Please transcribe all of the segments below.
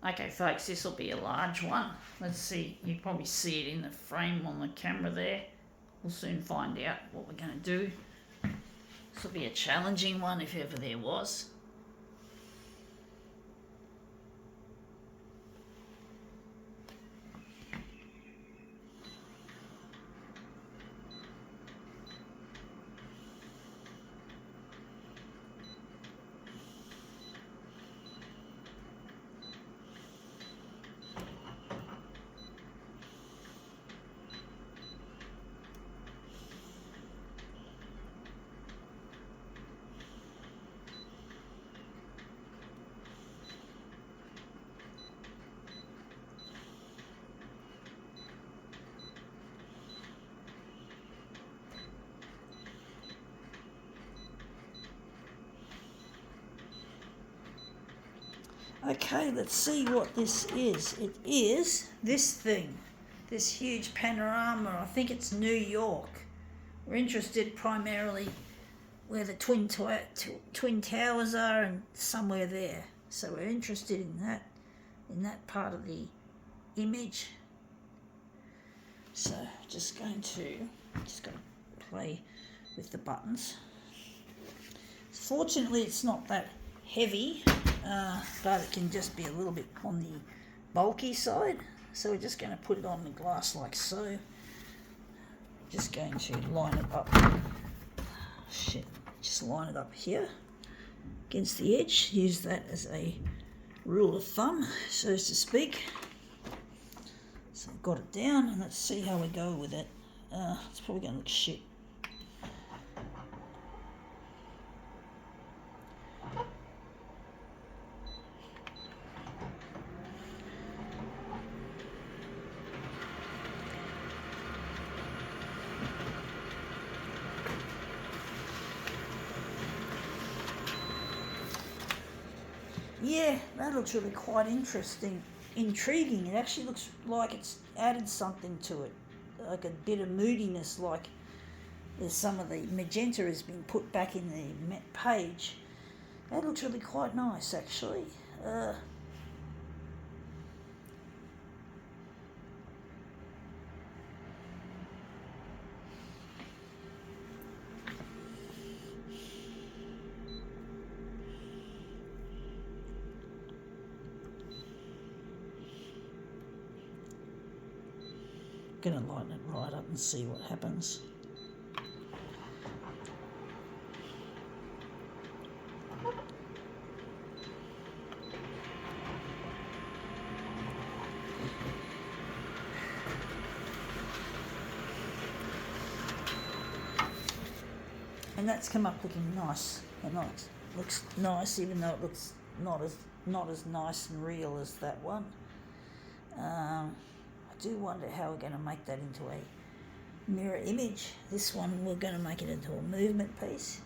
Okay, folks, this will be a large one. Let's see. You probably see it in the frame on the camera there. We'll soon find out what we're going to do. This will be a challenging one if ever there was. Okay, let's see what this is. It is this thing, this huge panorama. I think it's New York. We're interested primarily where the Twin Towers are and somewhere there. So we're interested in that part of the image. So just got to play with the buttons. Fortunately, it's not that heavy, but it can just be a little bit on the bulky side. So we're just going to put it on the glass like so. Just going to line it up. Just line it up here against the edge. Use that as a rule of thumb, so to speak. So I've got it down, and let's see how we go with it. It's probably going to look shit. Yeah, that looks really quite intriguing. It actually looks like it's added something to it, like a bit of moodiness, like there's some of the magenta has been put back in the page. That looks really quite nice, actually. Gonna lighten it right up and see what happens. And that's come up looking nice. It looks nice, even though it looks not as nice and real as that one. I do wonder how we're going to make that into a mirror image. This one we're going to make it into a movement piece.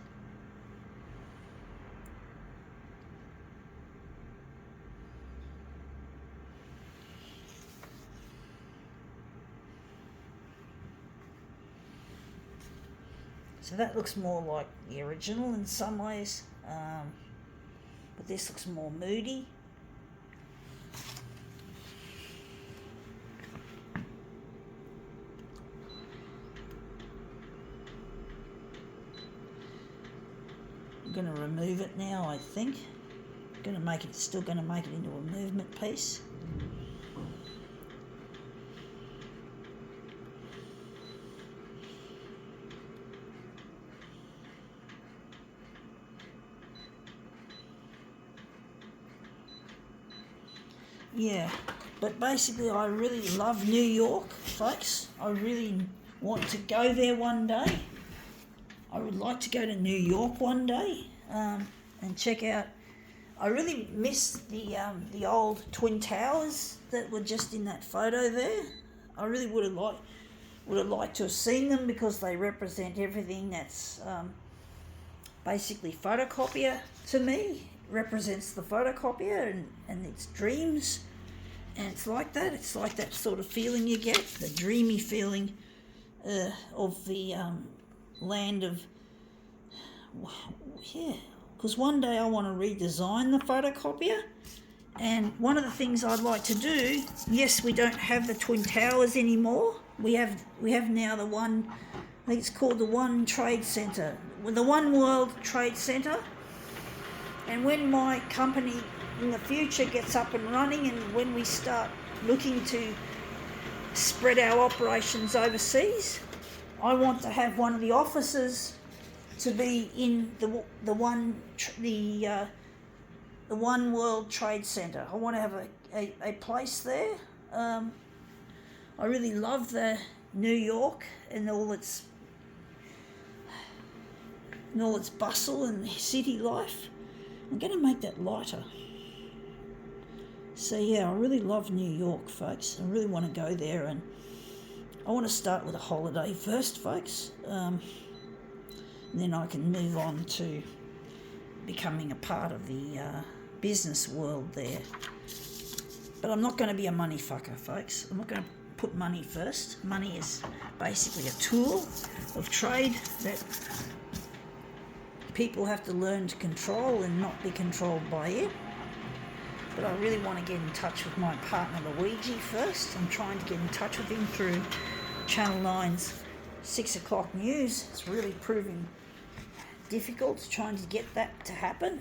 So that looks more like the original in some ways, but this looks more moody. I'm going to remove it now, I think. Still going to make it into a movement piece. Yeah, but basically I really love New York, folks. I really want to go there one day. I would like to go to New York one day and check out. I really miss the old Twin Towers that were just in that photo there. I really would have liked to have seen them because they represent everything that's basically photocopier to me. Represents the photocopier and its dreams, and it's like that. It's like that sort of feeling you get, the dreamy feeling of the land of, yeah, because one day I want to redesign the photocopier And one of the things I'd like to do, yes, we don't have the Twin Towers anymore. We have now the one, I think it's called the One Trade Center, the One World Trade Center. And when my company in the future gets up and running, and when we start looking to spread our operations overseas, I want to have one of the offices to be in the One World Trade Center. I want to have a place there. I really love the New York and all its bustle and city life. I'm going to make that lighter. So yeah, I really love New York, folks. I really want to go there, and I want to start with a holiday first, folks. And then I can move on to becoming a part of the business world there. But I'm not going to be a money fucker, folks. I'm not going to put money first. Money is basically a tool of trade that people have to learn to control and not be controlled by it. But I really want to get in touch with my partner Luigi first. I'm trying to get in touch with him through Channel 9's 6 o'clock news. It's really proving difficult trying to get that to happen.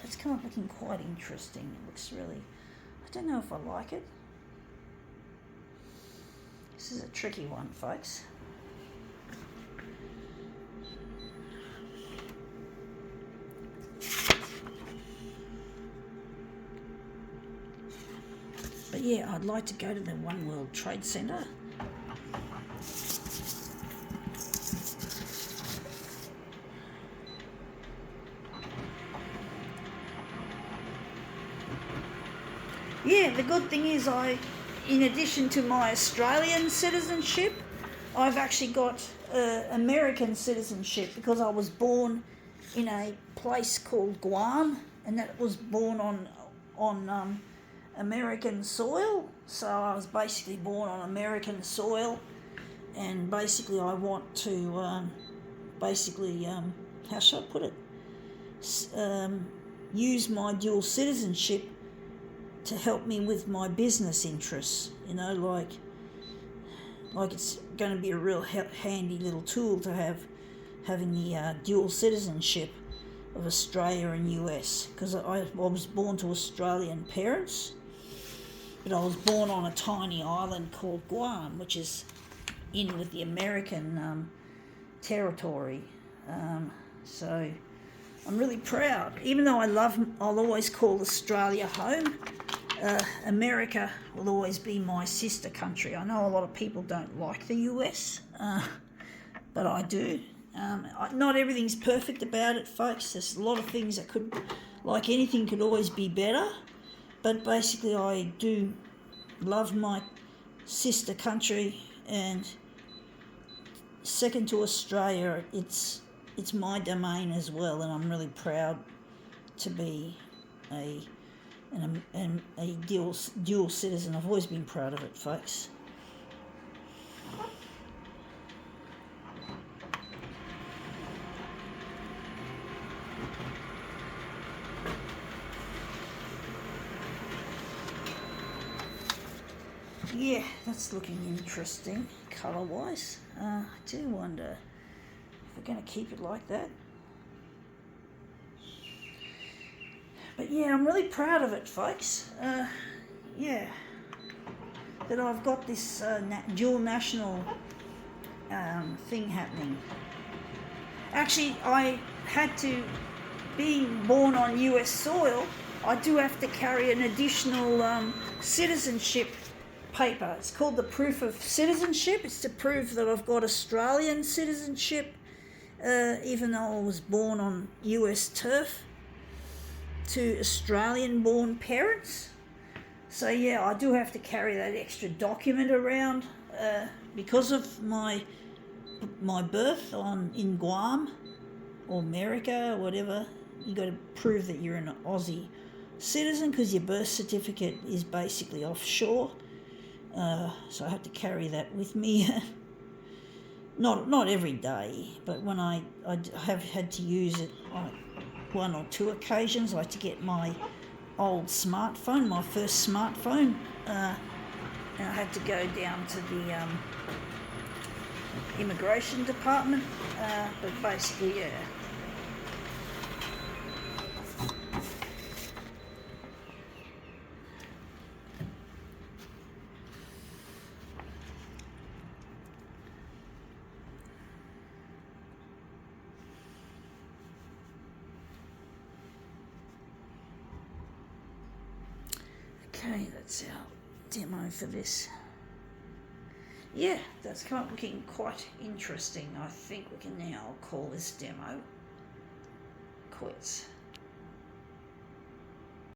It's come up looking quite interesting. It looks really, I don't know if I like it. This is a tricky one, folks. But yeah, I'd like to go to the One World Trade Center. Yeah, the good thing is in addition to my Australian citizenship, I've actually got American citizenship because I was born in a place called Guam, and that was born on American soil. So I was basically born on American soil, and basically I want to how should I put it? Use my dual citizenship to help me with my business interests. You know, like it's going to be a real handy little tool to having the dual citizenship of Australia and US, because I was born to Australian parents, but I was born on a tiny island called Guam, which is in with the American territory. So I'm really proud. Even though I'll always call Australia home, America will always be my sister country. I know a lot of people don't like the US, but I do. Not everything's perfect about it, folks. There's a lot of things that could, like anything, could always be better. But basically I do love my sister country, and second to Australia, it's my domain as well, and I'm really proud to be a dual citizen. I've always been proud of it, folks. Yeah, that's looking interesting colour-wise. I do wonder if we're going to keep it like that. But yeah, I'm really proud of it, folks. Yeah, that I've got this dual national thing happening. Actually, I had to, being born on US soil, I do have to carry an additional citizenship paper. It's called the proof of citizenship. It's to prove that I've got Australian citizenship, even though I was born on US turf, to Australian-born parents. So yeah, I do have to carry that extra document around because of my birth in Guam or America or whatever. You got to prove that you're an Aussie citizen because your birth certificate is basically offshore. So I have to carry that with me. Not every day, but when I have had to use it on one or two occasions, like to get my old smartphone, my first smartphone, and I had to go down to the immigration department, but basically, yeah. Okay, that's our demo for this. Yeah, that's come up looking quite interesting. I think we can now call this demo quits.